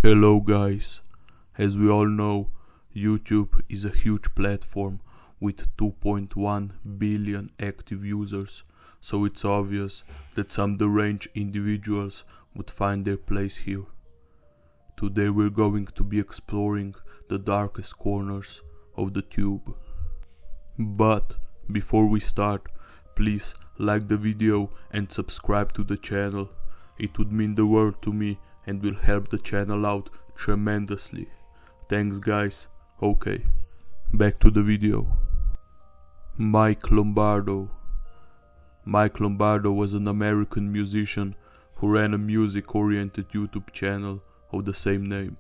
Hello guys, as we all know, YouTube is a huge platform with 2.1 billion active users, so it's obvious that some deranged individuals would find their place here. Today we're going to be exploring the darkest corners of the tube. But before we start, please like the video and subscribe to the channel. It would mean the world to me and will help the channel out tremendously. Thanks guys. Okay, back to the video. Mike Lombardo. Mike Lombardo was an American musician who ran a music-oriented YouTube channel of the same name.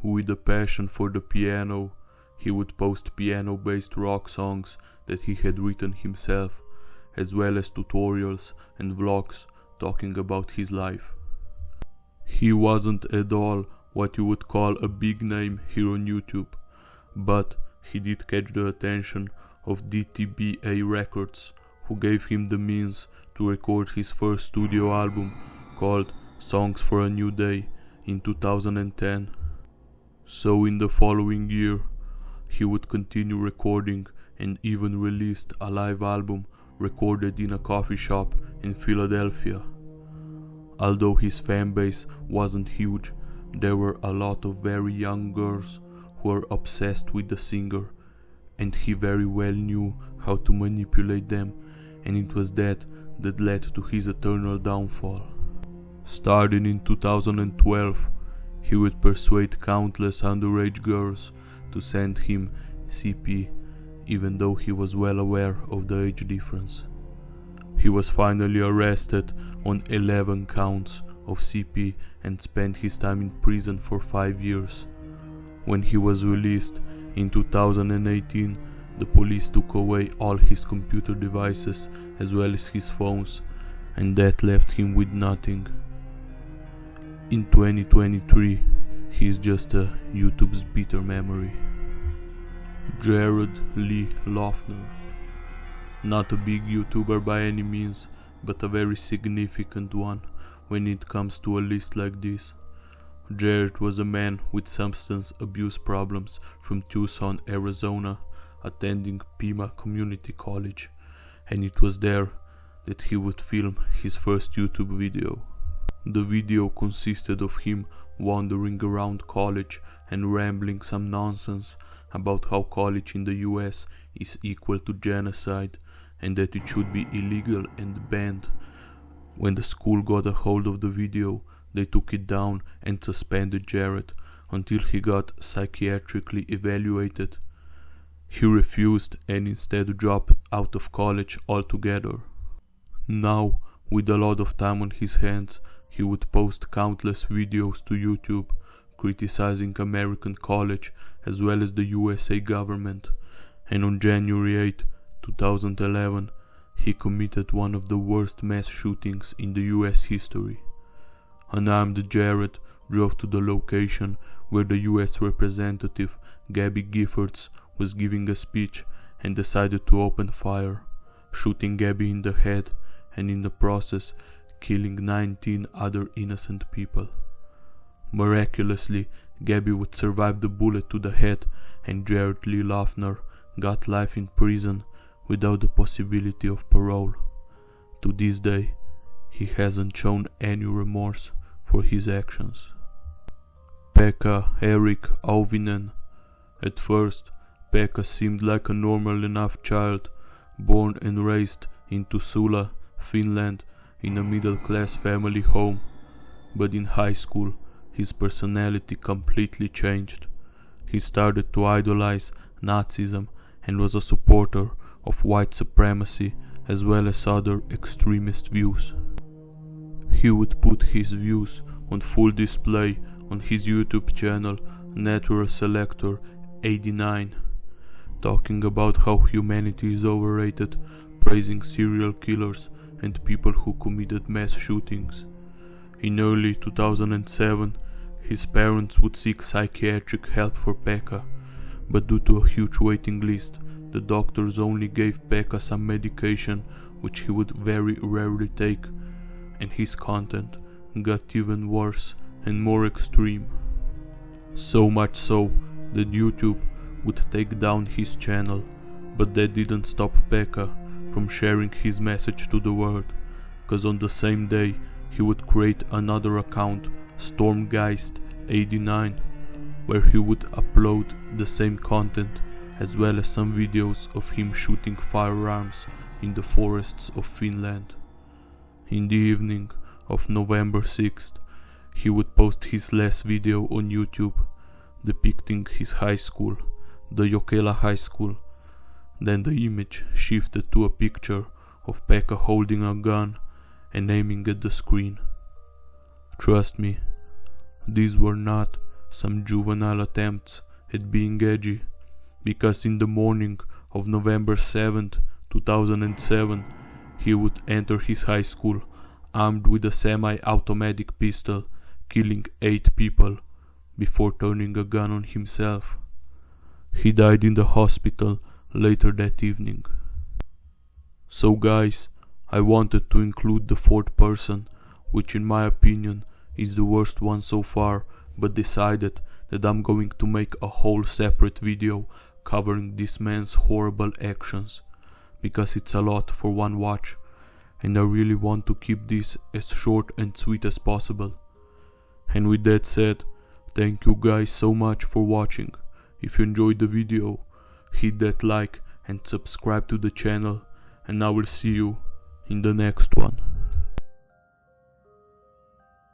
With a passion for the piano, he would post piano-based rock songs that he had written himself, as well as tutorials and vlogs talking about his life. He wasn't at all what you would call a big name here on YouTube, but he did catch the attention of DTBA Records, who gave him the means to record his first studio album called Songs for a New Day in 2010. So in the following year, he would continue recording and even released a live album recorded in a coffee shop in Philadelphia. Although his fanbase wasn't huge, there were a lot of very young girls who were obsessed with the singer, and he very well knew how to manipulate them, and it was that led to his eternal downfall. Starting in 2012, he would persuade countless underage girls to send him CP, even though he was well aware of the age difference. He was finally arrested on 11 counts of CP and spent his time in prison for 5 years. When he was released in 2018, the police took away all his computer devices as well as his phones, and that left him with nothing. In 2023, he is just YouTube's bitter memory. Jared Lee Loughner. Not a big YouTuber by any means, but a very significant one when it comes to a list like this. Jared was a man with substance abuse problems from Tucson, Arizona, attending Pima Community College, and it was there that he would film his first YouTube video. The video consisted of him wandering around college and rambling some nonsense about how college in the US is equal to genocide and that it should be illegal and banned. When the school got a hold of the video, they took it down and suspended Jared until he got psychiatrically evaluated. He refused and instead dropped out of college altogether. Now, with a lot of time on his hands, he would post countless videos to YouTube criticizing American college as well as the USA government, and on January 8, 2011, he committed one of the worst mass shootings in the US history. Unarmed Jared drove to the location where the US representative Gabby Giffords was giving a speech and decided to open fire, shooting Gabby in the head and in the process killing 19 other innocent people. Miraculously, Gabby would survive the bullet to the head, and Jared Lee Loughner got life in prison without the possibility of parole. To this day, he hasn't shown any remorse for his actions. PekkaEric Aalinn. At first, Pekka seemed like a normal enough child, born and raised in Tuusula, Finland, in a middle-class family home, but in high school, his personality completely changed. He started to idolize Nazism and was a supporter of white supremacy as well as other extremist views. He would put his views on full display on his YouTube channel Natural Selector 89, talking about how humanity is overrated, praising serial killers and people who committed mass shootings. In early 2007, his parents would seek psychiatric help for Pekka, but due to a huge waiting list, the doctors only gave Pekka some medication which he would very rarely take, and his content got even worse and more extreme. So much so that YouTube would take down his channel, but that didn't stop Pekka from sharing his message to the world, cause on the same day he would create another account, Stormgeist89, where he would upload the same content as well as some videos of him shooting firearms in the forests of Finland. In the evening of November 6th, he would post his last video on YouTube depicting his high school, the Jokela High School. Then the image shifted to a picture of Pekka holding a gun and aiming at the screen. Trust me, these were not some juvenile attempts at being edgy, because in the morning of November 7th, 2007, he would enter his high school armed with a semi-automatic pistol, killing 8 people before turning a gun on himself. He died in the hospital later that evening. So guys, I wanted to include the 4th person, which in my opinion is the worst one so far, but decided that I'm going to make a whole separate video covering this man's horrible actions, because it's a lot for one watch, and I really want to keep this as short and sweet as possible. And with that said, thank you guys so much for watching. If you enjoyed the video, hit that like and subscribe to the channel, and I will see you in the next one.